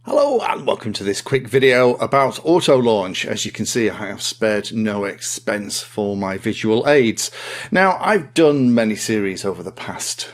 Hello and welcome to this quick video about auto launch. As you can see, I have spared no expense for my visual aids. Now, I've done many series over the past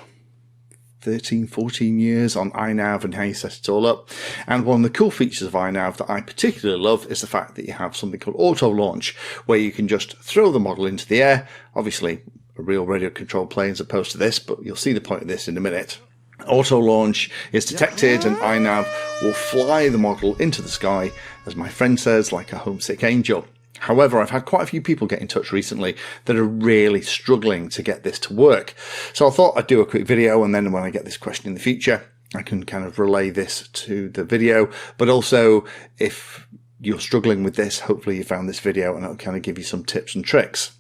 13-14 years on INAV and how you set it all up, and one of the cool features of INAV that I particularly love is the fact that you have something called auto launch, where you can just throw the model into the air. Obviously a real radio controlled plane as opposed to this, but you'll see the point of this in a minute. Auto launch is detected and INAV will fly the model into the sky, as my friend says, like a homesick angel. However, I've had quite a few people get in touch recently that are really struggling to get this to work. So I thought I'd do a quick video, and then when I get this question in the future, I can kind of relay this to the video. But also, if you're struggling with this, hopefully you found this video and it'll kind of give you some tips and tricks.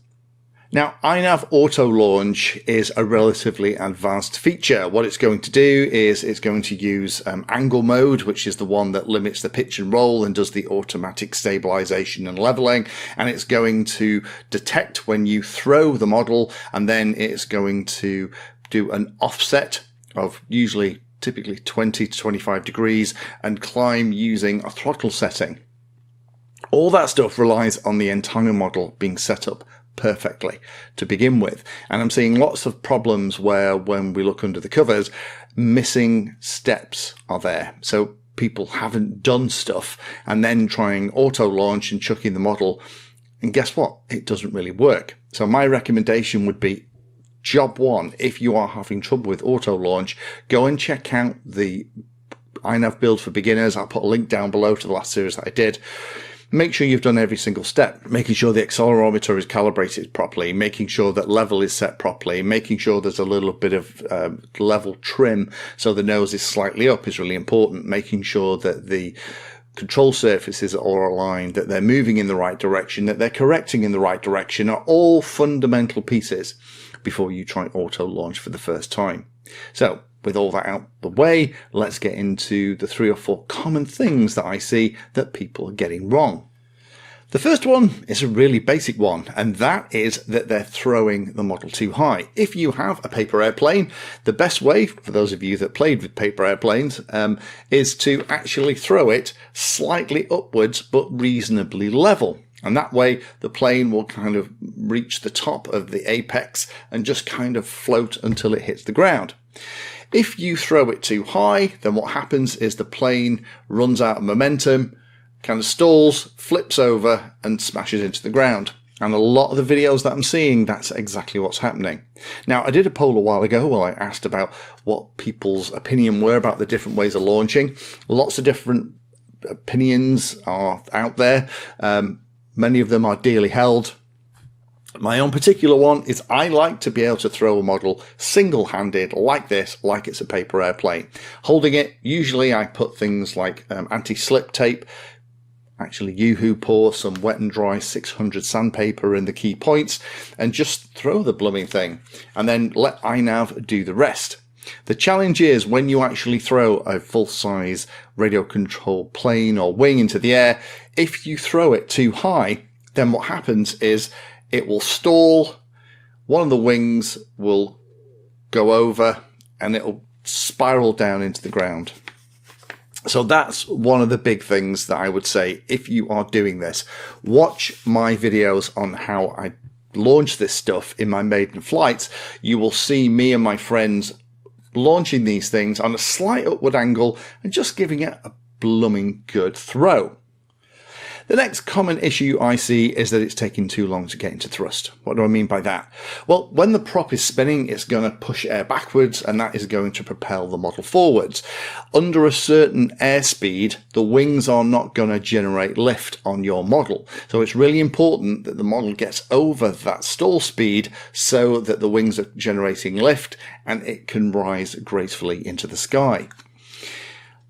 Now, INAV Autolaunch is a relatively advanced feature. What it's going to do is it's going to use angle mode, which is the one that limits the pitch and roll and does the automatic stabilization and leveling. And it's going to detect when you throw the model, and then it's going to do an offset of typically 20 to 25 degrees and climb using a throttle setting. All that stuff relies on the entire model being set up perfectly to begin with, and I'm seeing lots of problems where when we look under the covers, missing steps are there. So people haven't done stuff and then trying auto launch and chucking the model, and guess what, it doesn't really work. So my recommendation would be, job one, if you are having trouble with auto launch, go and check out the INAV build for beginners. I'll put a link down below to the last series that I did. Make sure you've done every single step, making sure the accelerometer is calibrated properly, making sure that level is set properly, making sure there's a little bit of level trim so the nose is slightly up is really important, making sure that the control surfaces are all aligned, that they're moving in the right direction, that they're correcting in the right direction, are all fundamental pieces before you try auto launch for the first time. So, with all that out the way, let's get into the 3 or 4 common things that I see that people are getting wrong. The first one is a really basic one, and that is that they're throwing the model too high. If you have a paper airplane, the best way, for those of you that played with paper airplanes, is to actually throw it slightly upwards but reasonably level. And that way the plane will kind of reach the top of the apex and just kind of float until it hits the ground. If you throw it too high, then what happens is the plane runs out of momentum, kind of stalls, flips over and smashes into the ground. And a lot of the videos that I'm seeing, that's exactly what's happening. Now, I did a poll a while ago where I asked about what people's opinion were about the different ways of launching. Lots of different opinions are out there. Many of them are dearly held. My own particular one is I like to be able to throw a model single-handed like this, like it's a paper airplane. Holding it, usually I put things like anti-slip tape, actually Yoo-hoo pour some wet and dry 600 sandpaper in the key points, and just throw the blooming thing, and then let INAV do the rest. The challenge is when you actually throw a full-size radio control plane or wing into the air, if you throw it too high, then what happens is it will stall, one of the wings will go over, and it'll spiral down into the ground. So that's one of the big things that I would say if you are doing this. Watch my videos on how I launch this stuff in my maiden flights. You will see me and my friends launching these things on a slight upward angle and just giving it a blooming good throw. The next common issue I see is that it's taking too long to get into thrust. What do I mean by that? Well, when the prop is spinning, it's going to push air backwards, and that is going to propel the model forwards. Under a certain airspeed, the wings are not going to generate lift on your model. So it's really important that the model gets over that stall speed so that the wings are generating lift and it can rise gracefully into the sky.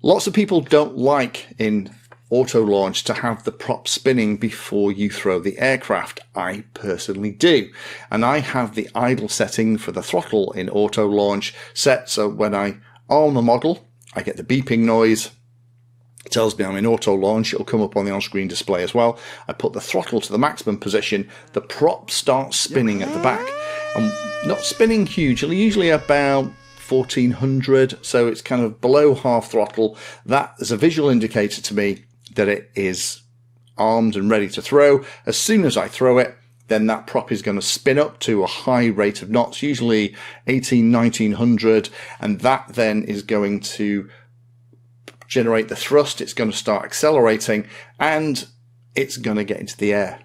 Lots of people don't like in auto launch to have the prop spinning before you throw the aircraft. I personally do, and I have the idle setting for the throttle in auto launch set so when I arm the model I get the beeping noise. It tells me I'm in auto launch. It'll come up on the on-screen display as well. I put the throttle to the maximum position, the prop starts spinning at the back, and not spinning hugely, usually about 1400, so it's kind of below half throttle. That is a visual indicator to me that it is armed and ready to throw. As soon as I throw it, then that prop is going to spin up to a high rate of knots, usually 1900, and that then is going to generate the thrust. It's going to start accelerating, and it's going to get into the air.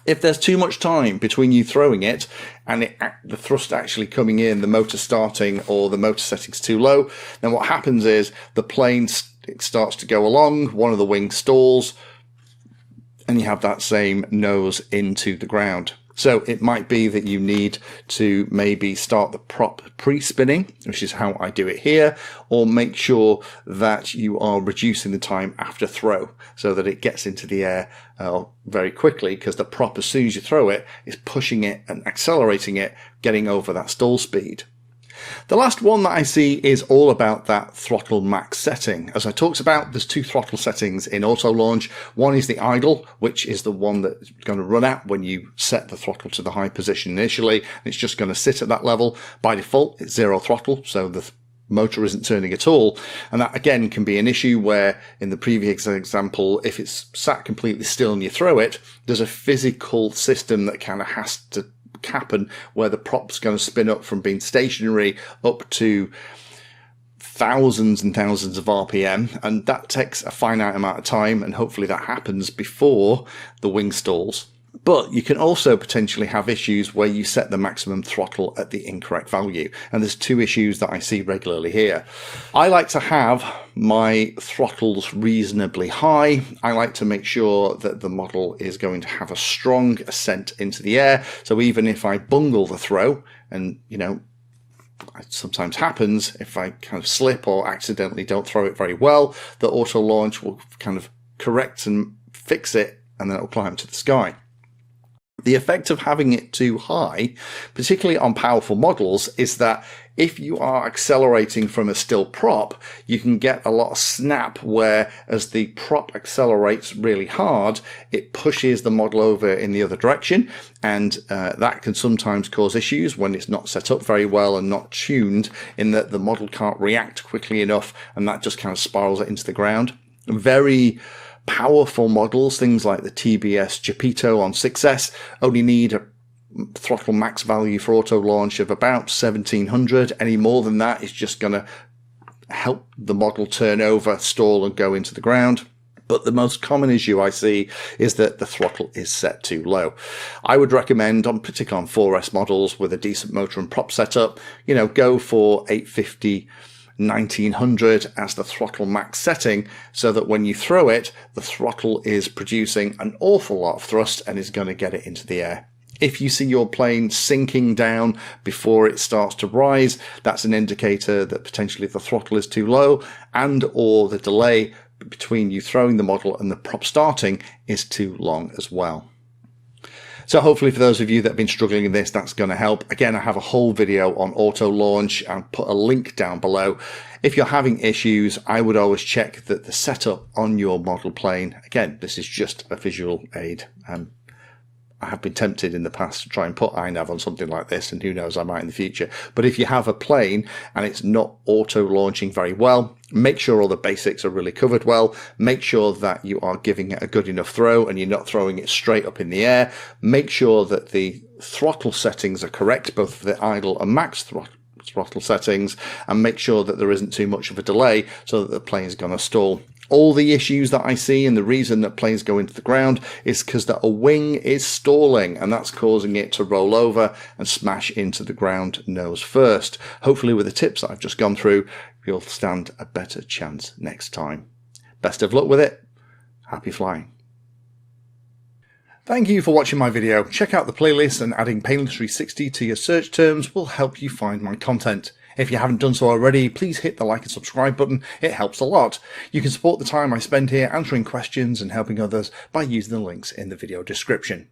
If there's too much time between you throwing it and the thrust actually coming in, the motor starting, or the motor setting's too low, then what happens is the plane starts to go along, one of the wings stalls, and you have that same nose into the ground. So it might be that you need to maybe start the prop pre-spinning, which is how I do it here, or make sure that you are reducing the time after throw so that it gets into the air very quickly, because the prop, as soon as you throw it, is pushing it and accelerating it, getting over that stall speed. The last one that I see is all about that throttle max setting. As I talked about, there's two throttle settings in Autolaunch. One is the idle, which is the one that's going to run at when you set the throttle to the high position initially. It's just going to sit at that level. By default, it's zero throttle, so the motor isn't turning at all. And that again can be an issue where, in the previous example, if it's sat completely still and you throw it, there's a physical system that kind of has to happen where the prop's going to spin up from being stationary up to thousands and thousands of RPM, and that takes a finite amount of time, and hopefully that happens before the wing stalls. But you can also potentially have issues where you set the maximum throttle at the incorrect value. And there's two issues that I see regularly here. I like to have my throttles reasonably high. I like to make sure that the model is going to have a strong ascent into the air. So even if I bungle the throw, and you know, it sometimes happens, if I kind of slip or accidentally don't throw it very well, the Autolaunch will kind of correct and fix it, and then it'll climb to the sky. The effect of having it too high, particularly on powerful models, is that if you are accelerating from a still prop, you can get a lot of snap where, as the prop accelerates really hard, it pushes the model over in the other direction, and that can sometimes cause issues when it's not set up very well and not tuned, in that the model can't react quickly enough, and that just kind of spirals it into the ground. Very powerful models, things like the TBS Geppetto on 6S, only need a throttle max value for Autolaunch of about 1700. Any more than that is just going to help the model turn over, stall, and go into the ground. But the most common issue I see is that the throttle is set too low. I would recommend, particularly on 4S models with a decent motor and prop setup, you know, go for 850, 1900 as the throttle max setting, so that when you throw it, the throttle is producing an awful lot of thrust and is going to get it into the air. If you see your plane sinking down before it starts to rise, that's an indicator that potentially the throttle is too low, and or the delay between you throwing the model and the prop starting is too long as well. So hopefully for those of you that have been struggling in this, that's going to help. Again, I have a whole video on Autolaunch. I'll put a link down below. If you're having issues, I would always check that the setup on your model plane, again, this is just a visual aid. I have been tempted in the past to try and put INAV on something like this, and who knows, I might in the future. But if you have a plane and it's not auto-launching very well, make sure all the basics are really covered well. Make sure that you are giving it a good enough throw and you're not throwing it straight up in the air. Make sure that the throttle settings are correct, both for the idle and max throttle settings, and make sure that there isn't too much of a delay so that the plane is going to stall. All the issues that I see, and the reason that planes go into the ground, is because that a wing is stalling, and that's causing it to roll over and smash into the ground nose first. Hopefully with the tips that I've just gone through, you'll stand a better chance next time. Best of luck with it. Happy flying. Thank you for watching my video. Check out the playlist, and adding Painless 360 to your search terms will help you find my content. If you haven't done so already, please hit the like and subscribe button. It helps a lot. You can support the time I spend here answering questions and helping others by using the links in the video description.